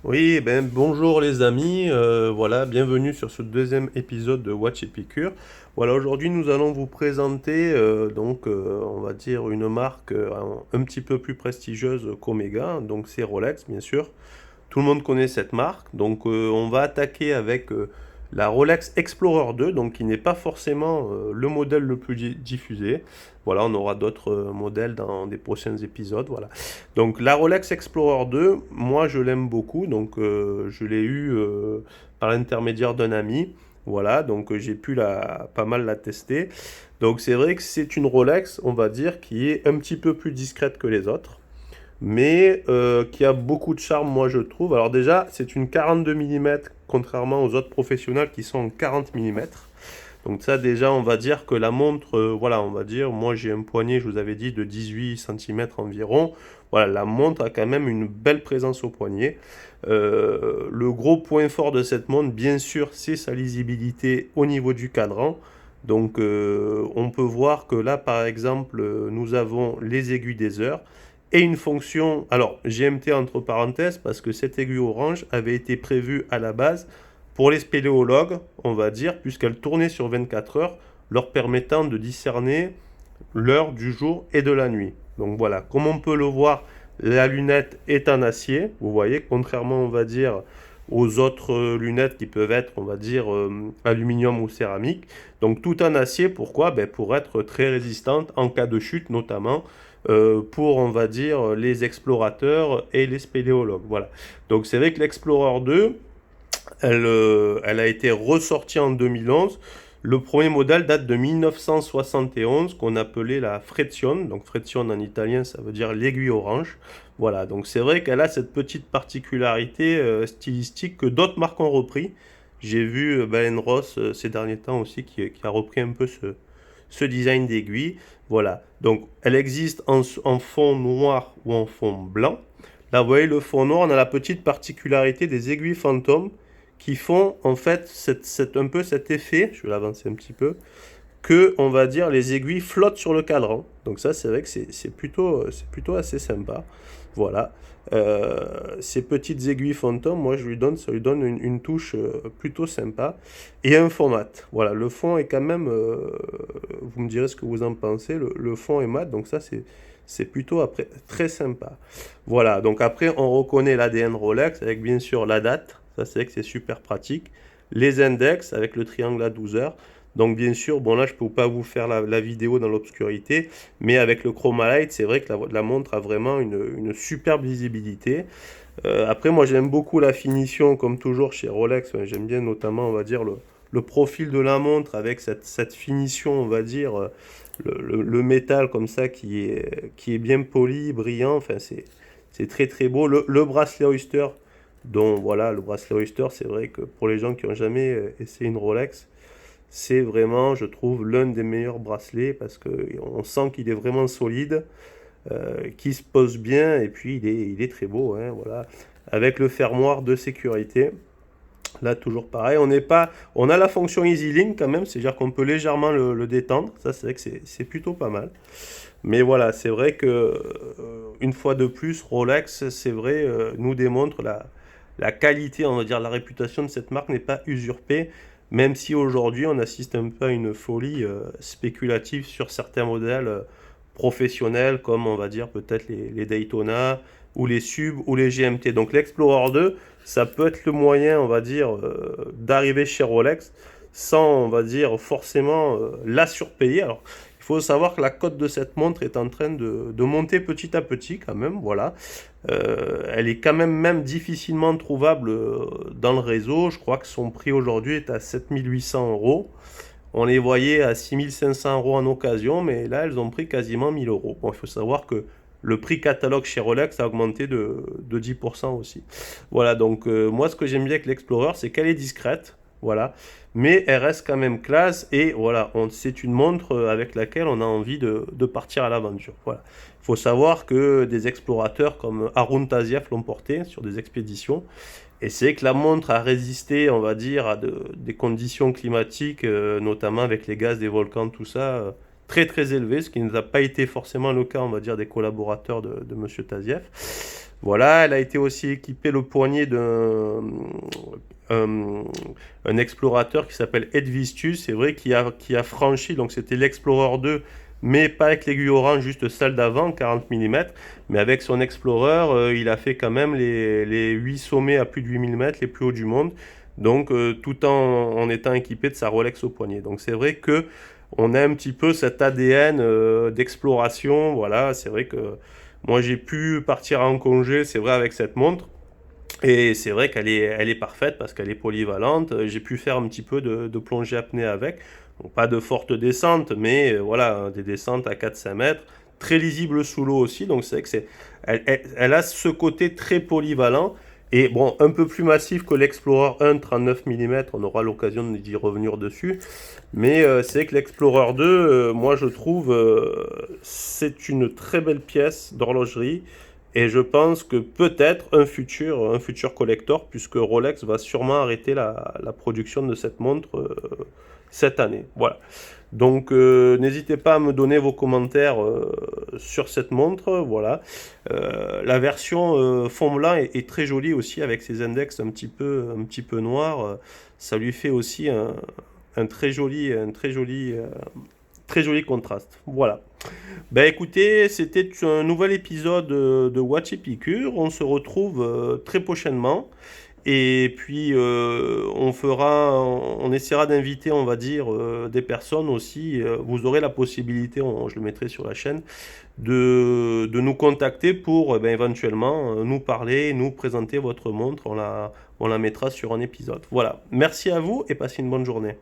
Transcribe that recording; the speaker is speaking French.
Oui, ben bonjour les amis, voilà, bienvenue sur ce deuxième épisode de Watch Epicure. Voilà, aujourd'hui nous allons vous présenter on va dire une marque un petit peu plus prestigieuse qu'Omega, donc c'est Rolex bien sûr. Tout le monde connaît cette marque, donc on va attaquer avec la Rolex Explorer 2, donc qui n'est pas forcément le modèle le plus diffusé. Voilà, on aura d'autres modèles dans des prochains épisodes. Voilà. Donc la Rolex Explorer 2, moi je l'aime beaucoup, donc je l'ai eu par l'intermédiaire d'un ami. Voilà, donc j'ai pu pas mal la tester. Donc c'est vrai que c'est une Rolex, on va dire, qui est un petit peu plus discrète que les autres, mais qui a beaucoup de charme, moi je trouve. Alors déjà, c'est une 42 mm, contrairement aux autres professionnels qui sont en 40 mm. Donc ça déjà, on va dire que la montre, voilà, on va dire, moi j'ai un poignet, je vous avais dit, de 18 cm environ. Voilà, la montre a quand même une belle présence au poignet. Le gros point fort de cette montre, bien sûr, c'est sa lisibilité au niveau du cadran. Donc on peut voir que là, par exemple, nous avons les aiguilles des heures et une fonction, alors GMT entre parenthèses, parce que cette aiguille orange avait été prévue à la base pour les spéléologues, on va dire, puisqu'elle tournait sur 24 heures, leur permettant de discerner l'heure du jour et de la nuit. Donc voilà, comme on peut le voir, la lunette est en acier, vous voyez, contrairement, on va dire, aux autres lunettes qui peuvent être, on va dire, aluminium ou céramique. Donc tout en acier, pourquoi? Ben, pour être très résistante en cas de chute notamment, pour, on va dire, les explorateurs et les spéléologues. Voilà. Donc c'est vrai que l'Explorer 2, elle a été ressortie en 2011. Le premier modèle date de 1971, qu'on appelait la Frezion. Donc Frezion en italien, ça veut dire l'aiguille orange. Voilà, donc c'est vrai qu'elle a cette petite particularité stylistique que d'autres marques ont repris. J'ai vu Baleine Ross ces derniers temps aussi qui a repris un peu ce design d'aiguille. Voilà, donc elle existe en fond noir ou en fond blanc. Là, vous voyez le fond noir, on a la petite particularité des aiguilles fantômes qui font en fait un peu cet effet, je vais l'avancer un petit peu, que on va dire les aiguilles flottent sur le cadran. Donc ça c'est vrai que c'est plutôt assez sympa. Voilà. Ces petites aiguilles fantômes, moi ça lui donne une touche plutôt sympa. Et un fond mat. Voilà, le fond est quand même, vous me direz ce que vous en pensez, le fond est mat, donc ça c'est plutôt après très sympa. Voilà, donc après on reconnaît l'ADN Rolex avec bien sûr la date, ça c'est vrai que c'est super pratique. Les index avec le triangle à 12 heures. Donc bien sûr, bon là je peux pas vous faire la vidéo dans l'obscurité, mais avec le Chroma Light, c'est vrai que la montre a vraiment une superbe visibilité. Après moi j'aime beaucoup la finition comme toujours chez Rolex, ouais, j'aime bien notamment on va dire le profil de la montre avec cette finition on va dire le métal comme ça qui est bien poli, brillant, enfin c'est très très beau. Le bracelet Oyster, dont voilà le bracelet Oyster, c'est vrai que pour les gens qui n'ont jamais essayé une Rolex, c'est vraiment, je trouve, l'un des meilleurs bracelets parce qu'on sent qu'il est vraiment solide, qu'il se pose bien et puis il est très beau, hein, voilà. Avec le fermoir de sécurité. Là, toujours pareil, on a la fonction Easy Link quand même, c'est-à-dire qu'on peut légèrement le détendre. Ça, c'est vrai que c'est plutôt pas mal. Mais voilà, c'est vrai que une fois de plus, Rolex, c'est vrai, nous démontre la qualité, on va dire, la réputation de cette marque n'est pas usurpée, même si aujourd'hui on assiste un peu à une folie spéculative sur certains modèles professionnels, comme on va dire peut-être les Daytona ou les Sub ou les GMT. Donc l'Explorer 2, ça peut être le moyen, on va dire, d'arriver chez Rolex sans, on va dire, forcément la surpayer. Alors, il faut savoir que la cote de cette montre est en train de monter petit à petit quand même, voilà. Elle est quand même difficilement trouvable dans le réseau. Je crois que son prix aujourd'hui est à 7800 euros. On les voyait à 6500 euros en occasion, mais là, elles ont pris quasiment 1000 euros. Bon, il faut savoir que le prix catalogue chez Rolex a augmenté de 10% aussi. Voilà, donc moi, ce que j'aime bien avec l'Explorer, c'est qu'elle est discrète, voilà, mais elle reste quand même classe et voilà, c'est une montre avec laquelle on a envie de partir à l'aventure. Voilà. Il faut savoir que des explorateurs comme Harun Tazieff l'ont porté sur des expéditions. Et c'est que la montre a résisté, on va dire, à des conditions climatiques, notamment avec les gaz des volcans, tout ça, très très élevées, ce qui n'a pas été forcément le cas, on va dire, des collaborateurs de Monsieur Tazieff. Voilà, elle a été aussi équipée le poignet un, un explorateur qui s'appelle Edvistus, c'est vrai, qui a franchi, donc c'était l'Explorer 2, mais pas avec l'aiguille orange, juste celle d'avant, 40 mm, mais avec son Explorer, il a fait quand même les 8 sommets à plus de 8 mm, les plus hauts du monde, donc tout en étant équipé de sa Rolex au poignet. Donc c'est vrai que on a un petit peu cet ADN d'exploration, voilà, c'est vrai que moi j'ai pu partir en congé, c'est vrai, avec cette montre, et c'est vrai elle est parfaite parce qu'elle est polyvalente. J'ai pu faire un petit peu de plongée apnée avec. Donc, pas de fortes descentes, mais voilà, des descentes à 4-5 mètres. Très lisible sous l'eau aussi. Donc c'est vrai que elle a ce côté très polyvalent. Et bon, un peu plus massif que l'Explorer 1 39 mm. On aura l'occasion d'y revenir dessus. Mais c'est vrai que l'Explorer 2, moi je trouve, c'est une très belle pièce d'horlogerie. Et je pense que peut-être un futur collector, puisque Rolex va sûrement arrêter la production de cette montre cette année. Voilà. Donc n'hésitez pas à me donner vos commentaires sur cette montre. Voilà. La version fond blanc est très jolie aussi avec ses index un petit peu noirs. Ça lui fait aussi très joli contraste. Voilà. Ben écoutez, c'était un nouvel épisode de Watch Epicure. On se retrouve très prochainement. Et puis on essaiera d'inviter, on va dire, des personnes aussi. Vous aurez la possibilité, je le mettrai sur la chaîne, de nous contacter pour ben, éventuellement nous parler, nous présenter votre montre. On la mettra sur un épisode. Voilà. Merci à vous et passez une bonne journée.